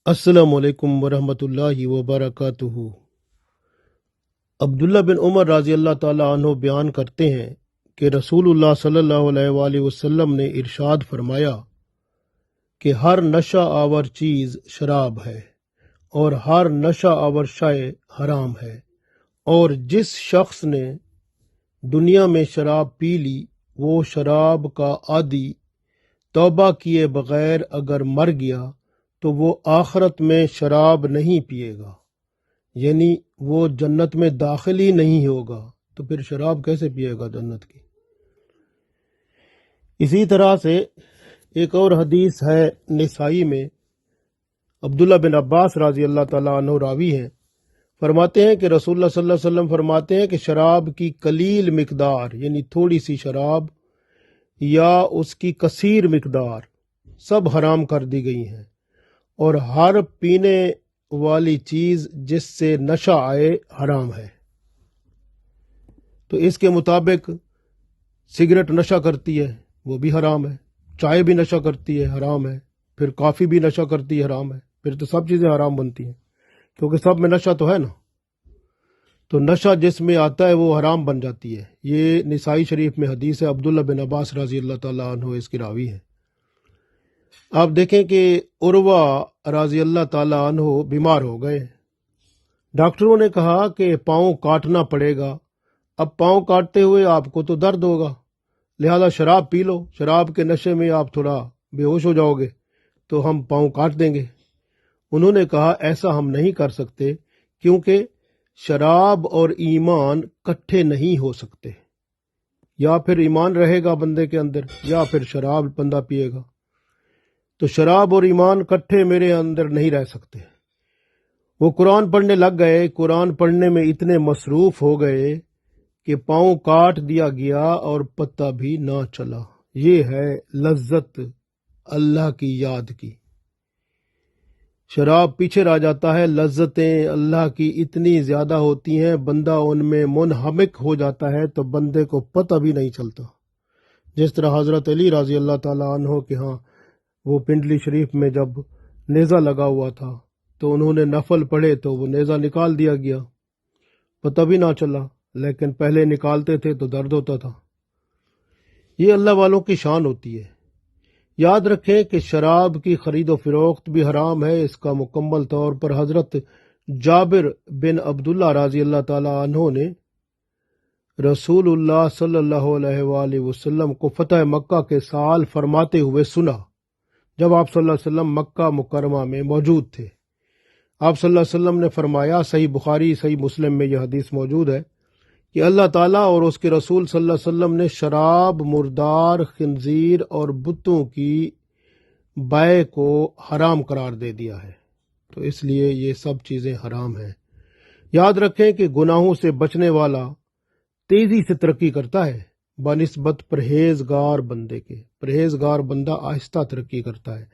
السلام علیکم ورحمۃ اللہ وبرکاتہ۔ عبداللہ بن عمر رضی اللہ تعالیٰ عنہ بیان کرتے ہیں کہ رسول اللہ صلی اللہ علیہ وآلہ وسلم نے ارشاد فرمایا کہ ہر نشہ آور چیز شراب ہے اور ہر نشہ آور شے حرام ہے، اور جس شخص نے دنیا میں شراب پی لی وہ شراب کا عادی توبہ کیے بغیر اگر مر گیا تو وہ آخرت میں شراب نہیں پیے گا، یعنی وہ جنت میں داخل ہی نہیں ہوگا، تو پھر شراب کیسے پیے گا جنت کی۔ اسی طرح سے ایک اور حدیث ہے نسائی میں، عبداللہ بن عباس رضی اللہ تعالیٰ عنہ راوی ہیں، فرماتے ہیں کہ رسول اللہ صلی اللہ علیہ وسلم فرماتے ہیں کہ شراب کی قلیل مقدار یعنی تھوڑی سی شراب یا اس کی کثیر مقدار سب حرام کر دی گئی ہیں، اور ہر پینے والی چیز جس سے نشہ آئے حرام ہے۔ تو اس کے مطابق سگریٹ نشہ کرتی ہے، وہ بھی حرام ہے، چائے بھی نشہ کرتی ہے، حرام ہے، پھر کافی بھی نشہ کرتی ہے، حرام ہے، پھر تو سب چیزیں حرام بنتی ہیں، کیونکہ سب میں نشہ تو ہے نا۔ تو نشہ جس میں آتا ہے وہ حرام بن جاتی ہے۔ یہ نسائی شریف میں حدیث ہے، عبداللہ بن عباس رضی اللہ تعالیٰ عنہ اس کی راوی ہے۔ آپ دیکھیں کہ عروہ رضی اللہ تعالیٰ عنہ بیمار ہو گئے، ڈاکٹروں نے کہا کہ پاؤں کاٹنا پڑے گا، اب پاؤں کاٹتے ہوئے آپ کو تو درد ہوگا، لہذا شراب پی لو، شراب کے نشے میں آپ تھوڑا بے ہوش ہو جاؤ گے تو ہم پاؤں کاٹ دیں گے۔ انہوں نے کہا ایسا ہم نہیں کر سکتے، کیونکہ شراب اور ایمان کٹھے نہیں ہو سکتے، یا پھر ایمان رہے گا بندے کے اندر یا پھر شراب بندہ پیے گا، تو شراب اور ایمان کٹھے میرے اندر نہیں رہ سکتے۔ وہ قرآن پڑھنے لگ گئے، قرآن پڑھنے میں اتنے مصروف ہو گئے کہ پاؤں کاٹ دیا گیا اور پتہ بھی نہ چلا۔ یہ ہے لذت اللہ کی یاد کی۔ شراب پیچھے رہ جاتا ہے، لذتیں اللہ کی اتنی زیادہ ہوتی ہیں، بندہ ان میں منہمک ہو جاتا ہے تو بندے کو پتہ بھی نہیں چلتا۔ جس طرح حضرت علی رضی اللہ تعالیٰ عنہ کے ہاں وہ پنڈلی شریف میں جب نیزہ لگا ہوا تھا تو انہوں نے نفل پڑھے تو وہ نیزہ نکال دیا گیا، پتہ بھی نہ چلا، لیکن پہلے نکالتے تھے تو درد ہوتا تھا۔ یہ اللہ والوں کی شان ہوتی ہے۔ یاد رکھیں کہ شراب کی خرید و فروخت بھی حرام ہے۔ اس کا مکمل طور پر حضرت جابر بن عبداللہ رضی اللہ تعالیٰ عنہ نے رسول اللہ صلی اللہ علیہ وآلہ وسلم کو فتح مکہ کے سال فرماتے ہوئے سنا، جب آپ صلی اللہ علیہ وسلم مکہ مکرمہ میں موجود تھے۔ آپ صلی اللہ علیہ وسلم نے فرمایا، صحیح بخاری صحیح مسلم میں یہ حدیث موجود ہے، کہ اللہ تعالیٰ اور اس کے رسول صلی اللہ علیہ وسلم نے شراب، مردار، خنزیر اور بتوں کی بیع کو حرام قرار دے دیا ہے، تو اس لیے یہ سب چیزیں حرام ہیں۔ یاد رکھیں کہ گناہوں سے بچنے والا تیزی سے ترقی کرتا ہے بنسبت پرہیزگار بندے کے۔ پرہیزگار بندہ آہستہ ترقی کرتا ہے،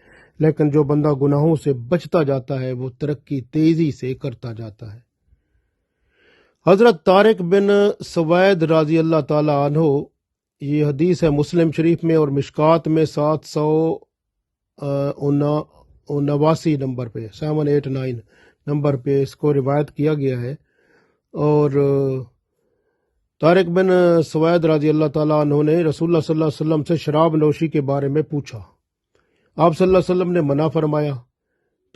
لیکن جو بندہ گناہوں سے بچتا جاتا ہے وہ ترقی تیزی سے کرتا جاتا ہے۔ حضرت طارق بن سوید رضی اللہ تعالی عنہ، یہ حدیث ہے مسلم شریف میں اور مشکات میں 779 نمبر پہ 789 نمبر پہ اس کو روایت کیا گیا ہے، اور طارق بن سوید رضی اللہ تعالیٰ عنہ نے رسول اللہ صلی اللہ علیہ وسلم سے شراب نوشی کے بارے میں پوچھا، آپ صلی اللہ علیہ وسلم نے منع فرمایا۔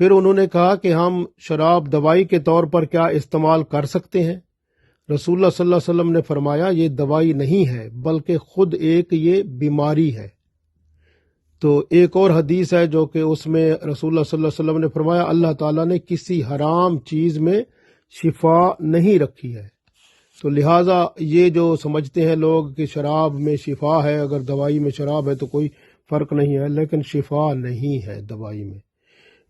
پھر انہوں نے کہا کہ ہم شراب دوائی کے طور پر کیا استعمال کر سکتے ہیں؟ رسول اللہ صلی اللہ علیہ وسلم نے فرمایا، یہ دوائی نہیں ہے بلکہ خود ایک یہ بیماری ہے۔ تو ایک اور حدیث ہے جو کہ اس میں رسول اللہ صلی اللہ علیہ وسلم نے فرمایا، اللہ تعالیٰ نے کسی حرام چیز میں شفا نہیں رکھی ہے۔ تو لہٰذا یہ جو سمجھتے ہیں لوگ کہ شراب میں شفا ہے، اگر دوائی میں شراب ہے تو کوئی فرق نہیں ہے، لیکن شفا نہیں ہے دوائی میں۔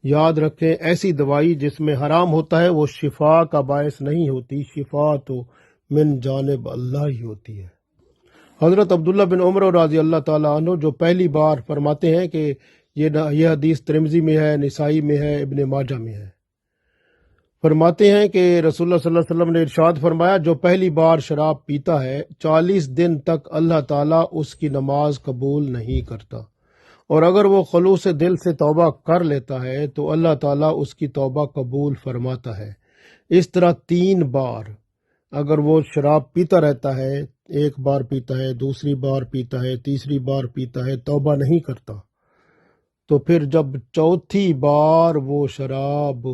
یاد رکھیں ایسی دوائی جس میں حرام ہوتا ہے وہ شفا کا باعث نہیں ہوتی، شفا تو من جانب اللہ ہی ہوتی ہے۔ حضرت عبداللہ بن عمر رضی اللہ تعالیٰ عنہ جو پہلی بار فرماتے ہیں کہ یہ حدیث ترمذی میں ہے، نسائی میں ہے، ابن ماجہ میں ہے، فرماتے ہیں کہ رسول اللہ صلی اللہ علیہ وسلم نے ارشاد فرمایا، جو پہلی بار شراب پیتا ہے 40 دن تک اللہ تعالیٰ اس کی نماز قبول نہیں کرتا، اور اگر وہ خلوص دل سے توبہ کر لیتا ہے تو اللہ تعالیٰ اس کی توبہ قبول فرماتا ہے۔ اس طرح 3 بار اگر وہ شراب پیتا رہتا ہے، ایک بار پیتا ہے، دوسری بار پیتا ہے، تیسری بار پیتا ہے، توبہ نہیں کرتا، تو پھر جب چوتھی بار وہ شراب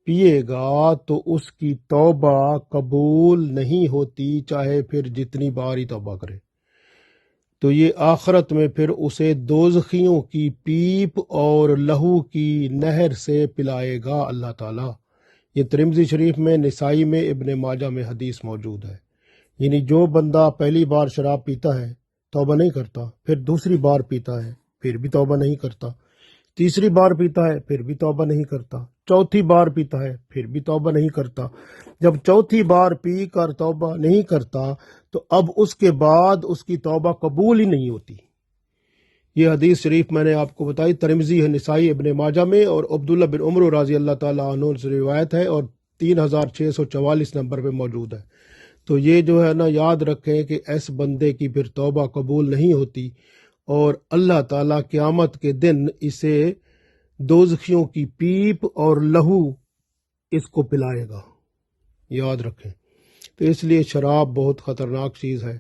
پیے گا تو اس کی توبہ قبول نہیں ہوتی، چاہے پھر جتنی بار ہی توبہ کرے۔ تو یہ آخرت میں پھر اسے دوزخیوں کی پیپ اور لہو کی نہر سے پلائے گا اللہ تعالیٰ۔ یہ ترمذی شریف میں، نسائی میں، ابن ماجہ میں حدیث موجود ہے۔ یعنی جو بندہ پہلی بار شراب پیتا ہے توبہ نہیں کرتا، پھر دوسری بار پیتا ہے پھر بھی توبہ نہیں کرتا، تیسری بار پیتا ہے پھر بھی توبہ نہیں کرتا، چوتھی بار پیتا ہے پھر بھی توبہ نہیں کرتا، جب چوتھی بار پی کر توبہ نہیں کرتا تو اب اس کے بعد اس کی توبہ قبول ہی نہیں ہوتی۔ یہ حدیث شریف میں نے آپ کو بتائی، ترمذی ہے، نسائی، ابن ماجہ میں، اور عبداللہ بن عمر رضی اللہ تعالیٰ عنہ سے روایت ہے، اور 3644 نمبر پہ موجود ہے۔ تو یہ جو ہے نا، یاد رکھیں کہ اس بندے کی پھر توبہ قبول نہیں ہوتی، اور اللہ تعالیٰ قیامت کے دن اسے دوزخیوں کی پیپ اور لہو اس کو پلائے گا، یاد رکھیں۔ تو اس لیے شراب بہت خطرناک چیز ہے،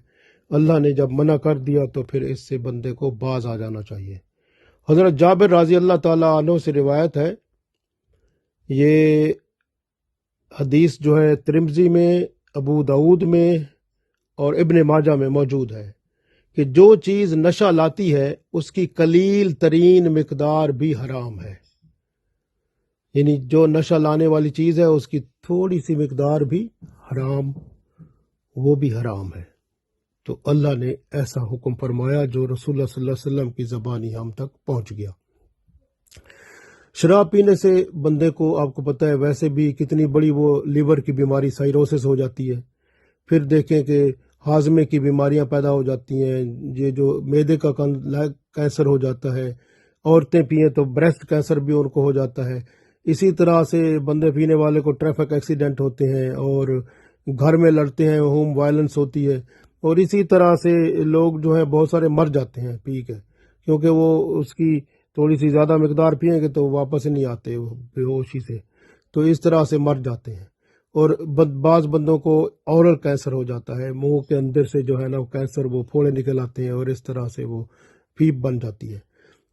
اللہ نے جب منع کر دیا تو پھر اس سے بندے کو باز آ جانا چاہیے۔ حضرت جابر رضی اللہ تعالیٰ عنہ سے روایت ہے، یہ حدیث جو ہے ترمذی میں، ابو داود میں اور ابن ماجہ میں موجود ہے، کہ جو چیز نشہ لاتی ہے اس کی قلیل ترین مقدار بھی حرام ہے۔ یعنی جو نشہ لانے والی چیز ہے اس کی تھوڑی سی مقدار بھی حرام، وہ بھی حرام ہے۔ تو اللہ نے ایسا حکم فرمایا جو رسول اللہ صلی اللہ علیہ وسلم کی زبانی ہم تک پہنچ گیا۔ شراب پینے سے بندے کو، آپ کو پتہ ہے ویسے بھی کتنی بڑی وہ لیور کی بیماری سائروسس ہو جاتی ہے، پھر دیکھیں کہ ہاضمے کی بیماریاں پیدا ہو جاتی ہیں، یہ جو معدے کا کینسر ہو جاتا ہے، عورتیں پئیں تو بریسٹ کینسر بھی ان کو ہو جاتا ہے۔ اسی طرح سے بندے پینے والے کو ٹریفک ایکسیڈنٹ ہوتے ہیں، اور گھر میں لڑتے ہیں، ہوم وائلنس ہوتی ہے، اور اسی طرح سے لوگ جو ہیں بہت سارے مر جاتے ہیں پی کے، کیونکہ وہ اس کی تھوڑی سی زیادہ مقدار پئیں گے تو واپس نہیں آتے بے ہوشی سے، تو اس طرح سے مر جاتے ہیں۔ اور بعض بندوں کو اورل کینسر ہو جاتا ہے، منہ کے اندر سے جو ہے نا کینسر، وہ پھوڑے نکل آتے ہیں، اور اس طرح سے وہ پیپ بن جاتی ہے۔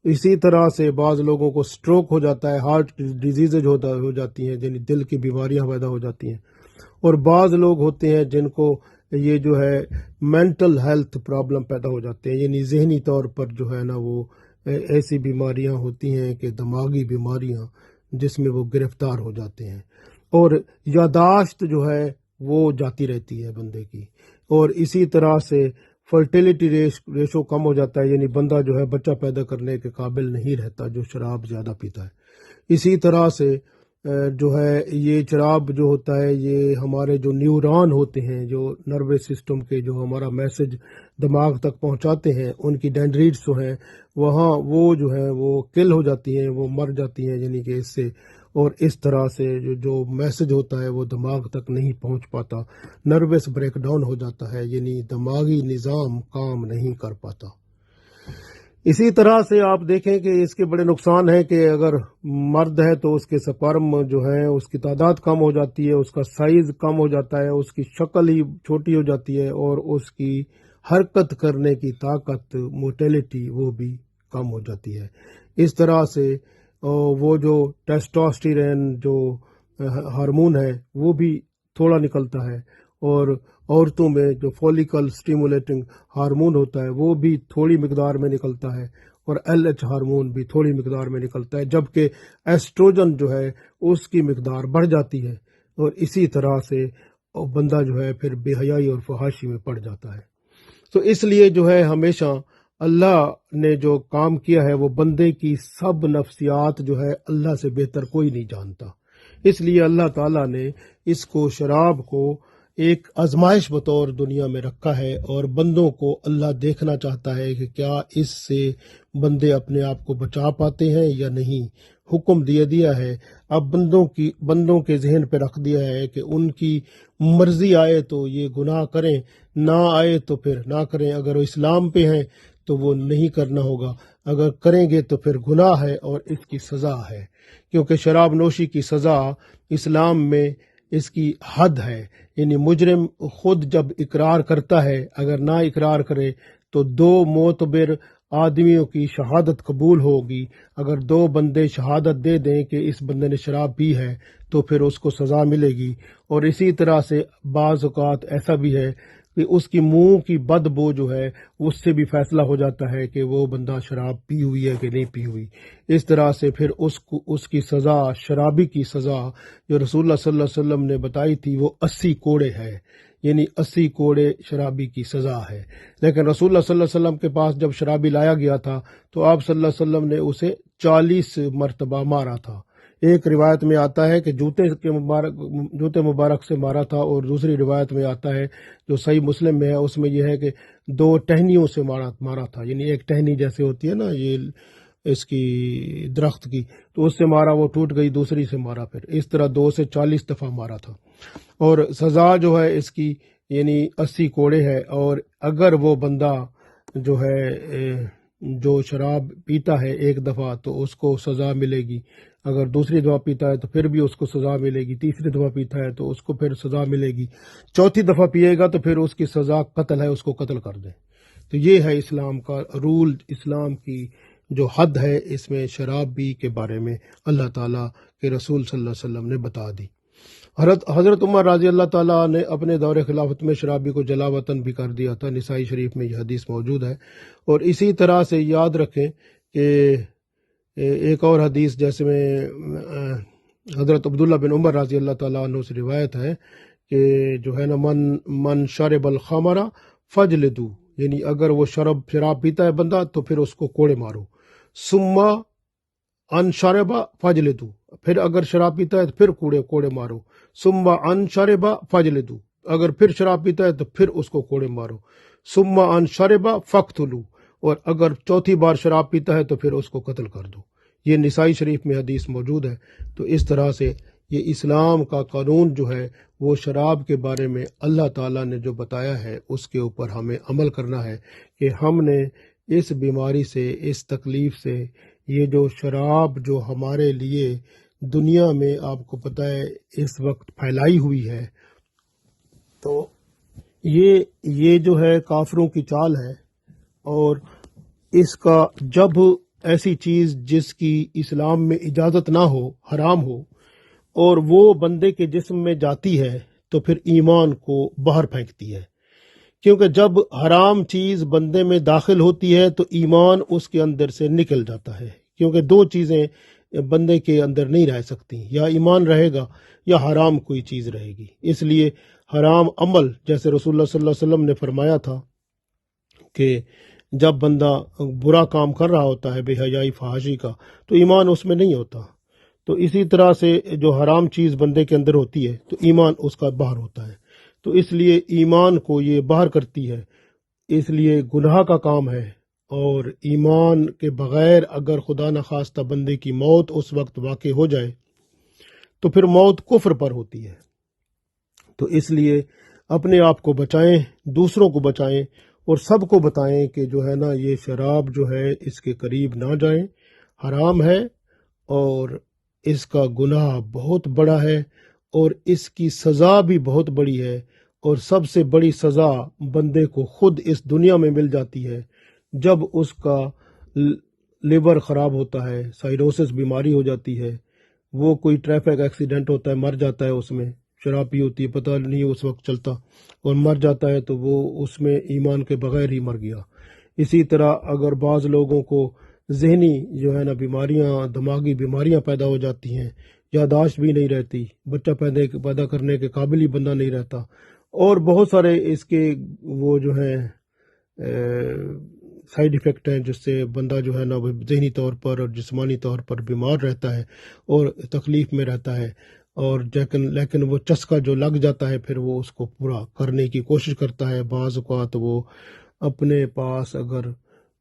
اسی طرح سے بعض لوگوں کو سٹروک ہو جاتا ہے، ہارٹ ڈیزیزز ہو جاتی ہیں، یعنی دل کی بیماریاں پیدا ہو جاتی ہیں، اور بعض لوگ ہوتے ہیں جن کو یہ جو ہے مینٹل ہیلتھ پرابلم پیدا ہو جاتے ہیں، یعنی ذہنی طور پر جو ہے نا وہ ایسی بیماریاں ہوتی ہیں کہ دماغی بیماریاں، جس میں وہ گرفتار ہو جاتے ہیں، اور یاداشت جو ہے وہ جاتی رہتی ہے بندے کی، اور اسی طرح سے فرٹیلیٹی ریشو کم ہو جاتا ہے، یعنی بندہ جو ہے بچہ پیدا کرنے کے قابل نہیں رہتا جو شراب زیادہ پیتا ہے۔ اسی طرح سے جو ہے یہ شراب جو ہوتا ہے، یہ ہمارے جو نیورون ہوتے ہیں، جو نروس سسٹم کے جو ہمارا میسج دماغ تک پہنچاتے ہیں، ان کی ڈینڈرائٹس جو ہیں وہاں وہ جو ہے وہ کل ہو جاتی ہیں، وہ مر جاتی ہیں، یعنی کہ اس سے، اور اس طرح سے جو میسج ہوتا ہے وہ دماغ تک نہیں پہنچ پاتا، نروس بریک ڈاؤن ہو جاتا ہے، یعنی دماغی نظام کام نہیں کر پاتا۔ اسی طرح سے آپ دیکھیں کہ اس کے بڑے نقصان ہیں کہ اگر مرد ہے تو اس کے سپرم جو ہے اس کی تعداد کم ہو جاتی ہے، اس کا سائز کم ہو جاتا ہے، اس کی شکل ہی چھوٹی ہو جاتی ہے، اور اس کی حرکت کرنے کی طاقت، موٹیلٹی، وہ بھی کم ہو جاتی ہے۔ اس طرح سے وہ جو ٹیسٹوسٹیرون جو ہارمون ہے وہ بھی تھوڑا نکلتا ہے، اور عورتوں میں جو فولیکل سٹیمولیٹنگ ہارمون ہوتا ہے وہ بھی تھوڑی مقدار میں نکلتا ہے، اور LH ہارمون بھی تھوڑی مقدار میں نکلتا ہے، جبکہ ایسٹروجن جو ہے اس کی مقدار بڑھ جاتی ہے، اور اسی طرح سے بندہ جو ہے پھر بے حیائی اور فحاشی میں پڑ جاتا ہے۔ تو اس لیے جو ہے ہمیشہ اللہ نے جو کام کیا ہے وہ بندے کی سب نفسیات جو ہے اللہ سے بہتر کوئی نہیں جانتا، اس لیے اللہ تعالیٰ نے اس کو، شراب کو، ایک آزمائش بطور دنیا میں رکھا ہے، اور بندوں کو اللہ دیکھنا چاہتا ہے کہ کیا اس سے بندے اپنے آپ کو بچا پاتے ہیں یا نہیں۔ حکم دیا ہے، اب بندوں کے ذہن پہ رکھ دیا ہے کہ ان کی مرضی آئے تو یہ گناہ کریں، نہ آئے تو پھر نہ کریں۔ اگر وہ اسلام پہ ہیں تو وہ نہیں کرنا ہوگا، اگر کریں گے تو پھر گناہ ہے اور اس کی سزا ہے، کیونکہ شراب نوشی کی سزا اسلام میں اس کی حد ہے، یعنی مجرم خود جب اقرار کرتا ہے، اگر نہ اقرار کرے تو 2 معتبر آدمیوں کی شہادت قبول ہوگی، اگر 2 بندے شہادت دے دیں کہ اس بندے نے شراب پی ہے تو پھر اس کو سزا ملے گی۔ اور اسی طرح سے بعض اوقات ایسا بھی ہے کہ اس کی منہ کی بدبو جو ہے اس سے بھی فیصلہ ہو جاتا ہے کہ وہ بندہ شراب پی ہوئی ہے کہ نہیں پی ہوئی۔ اس طرح سے پھر اس کی سزا، شرابی کی سزا جو رسول اللہ صلی اللہ علیہ وسلم نے بتائی تھی وہ 80 کوڑے ہے، یعنی 80 کوڑے شرابی کی سزا ہے۔ لیکن رسول اللہ صلی اللہ علیہ وسلم کے پاس جب شرابی لایا گیا تھا تو آپ صلی اللہ علیہ وسلم نے اسے 40 مرتبہ مارا تھا۔ ایک روایت میں آتا ہے کہ جوتے مبارک سے مارا تھا، اور دوسری روایت میں آتا ہے جو صحیح مسلم میں ہے، اس میں یہ ہے کہ 2 ٹہنیوں سے مارا تھا، یعنی ایک ٹہنی جیسے ہوتی ہے نا یہ اس کی درخت کی، تو اس سے مارا، وہ ٹوٹ گئی، دوسری سے مارا، پھر اس طرح 2 سے 40 دفعہ مارا تھا۔ اور سزا جو ہے اس کی یعنی 80 کوڑے ہے۔ اور اگر وہ بندہ جو ہے جو شراب پیتا ہے ایک دفعہ تو اس کو سزا ملے گی، اگر دوسری دفعہ پیتا ہے تو پھر بھی اس کو سزا ملے گی، تیسری دفعہ پیتا ہے تو اس کو پھر سزا ملے گی، چوتھی دفعہ پیے گا تو پھر اس کی سزا قتل ہے، اس کو قتل کر دیں۔ تو یہ ہے اسلام کا رول، اسلام کی جو حد ہے اس میں شرابی کے بارے میں اللہ تعالیٰ کے رسول صلی اللہ علیہ وسلم نے بتا دی۔ حضرت عمر رضی اللہ تعالیٰ نے اپنے دور خلافت میں شرابی کو جلا وطن بھی کر دیا تھا، نسائی شریف میں یہ حدیث موجود ہے۔ اور اسی طرح سے یاد رکھیں کہ ایک اور حدیث جیسے میں حضرت عبداللہ بن عمر رضی اللہ تعالیٰ عنہ سے روایت ہے کہ جو ہے نا من شرب الخمر فجلدو، یعنی اگر وہ شراب پیتا ہے بندہ تو پھر اس کو کوڑے مارو، ثم ان شربا فجلدو، پھر اگر شراب پیتا ہے تو پھر کوڑے مارو، ثم ان شربا فجلدو، اگر پھر شراب پیتا ہے تو پھر اس کو کوڑے مارو، ثم ان شربا فقتلو، اور اگر چوتھی بار شراب پیتا ہے تو پھر اس کو قتل کر دو۔ یہ نسائی شریف میں حدیث موجود ہے۔ تو اس طرح سے یہ اسلام کا قانون جو ہے وہ شراب کے بارے میں اللہ تعالیٰ نے جو بتایا ہے اس کے اوپر ہمیں عمل کرنا ہے، کہ ہم نے اس بیماری سے، اس تکلیف سے، یہ جو شراب جو ہمارے لیے دنیا میں آپ کو پتہ ہے اس وقت پھیلائی ہوئی ہے، تو یہ جو ہے کافروں کی چال ہے، اور اس کا جب ایسی چیز جس کی اسلام میں اجازت نہ ہو، حرام ہو، اور وہ بندے کے جسم میں جاتی ہے تو پھر ایمان کو باہر پھینکتی ہے، کیونکہ جب حرام چیز بندے میں داخل ہوتی ہے تو ایمان اس کے اندر سے نکل جاتا ہے، کیونکہ 2 چیزیں بندے کے اندر نہیں رہ سکتی، یا ایمان رہے گا یا حرام کوئی چیز رہے گی۔ اس لیے حرام عمل، جیسے رسول اللہ صلی اللہ علیہ وسلم نے فرمایا تھا کہ جب بندہ برا کام کر رہا ہوتا ہے، بے حیائی فحاشی کا، تو ایمان اس میں نہیں ہوتا، تو اسی طرح سے جو حرام چیز بندے کے اندر ہوتی ہے تو ایمان اس کا باہر ہوتا ہے، تو اس لیے ایمان کو یہ باہر کرتی ہے، اس لیے گناہ کا کام ہے۔ اور ایمان کے بغیر اگر خدا نخواستہ بندے کی موت اس وقت واقع ہو جائے تو پھر موت کفر پر ہوتی ہے۔ تو اس لیے اپنے آپ کو بچائیں، دوسروں کو بچائیں، اور سب کو بتائیں کہ جو ہے نا یہ شراب جو ہے اس کے قریب نہ جائیں، حرام ہے، اور اس کا گناہ بہت بڑا ہے، اور اس کی سزا بھی بہت بڑی ہے، اور سب سے بڑی سزا بندے کو خود اس دنیا میں مل جاتی ہے جب اس کا لیور خراب ہوتا ہے، سائروسس بیماری ہو جاتی ہے، وہ کوئی ٹریفک ایکسیڈنٹ ہوتا ہے، مر جاتا ہے، اس میں شراب پی ہوتی ہے، پتہ نہیں اس وقت چلتا، اور مر جاتا ہے تو وہ اس میں ایمان کے بغیر ہی مر گیا۔ اسی طرح اگر بعض لوگوں کو ذہنی جو ہے نا بیماریاں، دماغی بیماریاں پیدا ہو جاتی ہیں، یادداشت بھی نہیں رہتی، بچہ پیدا کرنے کے قابل ہی بندہ نہیں رہتا، اور بہت سارے اس کے وہ جو ہیں سائیڈ ایفیکٹ ہیں جس سے بندہ جو ہے نا وہ ذہنی طور پر اور جسمانی طور پر بیمار رہتا ہے اور تکلیف میں رہتا ہے، اور لیکن وہ چسکا جو لگ جاتا ہے پھر وہ اس کو پورا کرنے کی کوشش کرتا ہے۔ بعض اوقات وہ اپنے پاس اگر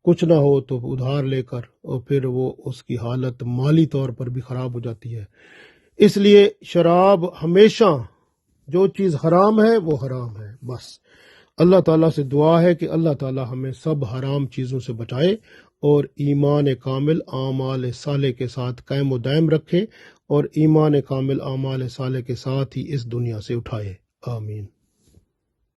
کچھ نہ ہو تو ادھار لے کر، اور پھر وہ اس کی حالت مالی طور پر بھی خراب ہو جاتی ہے۔ اس لیے شراب ہمیشہ جو چیز حرام ہے وہ حرام ہے بس، اللہ تعالیٰ سے دعا ہے کہ اللہ تعالیٰ ہمیں سب حرام چیزوں سے بچائے اور ایمان کامل اعمال صالح کے ساتھ قائم و دائم رکھے اور ایمان کامل اعمال صالح کے ساتھ ہی اس دنیا سے اٹھائے، آمین۔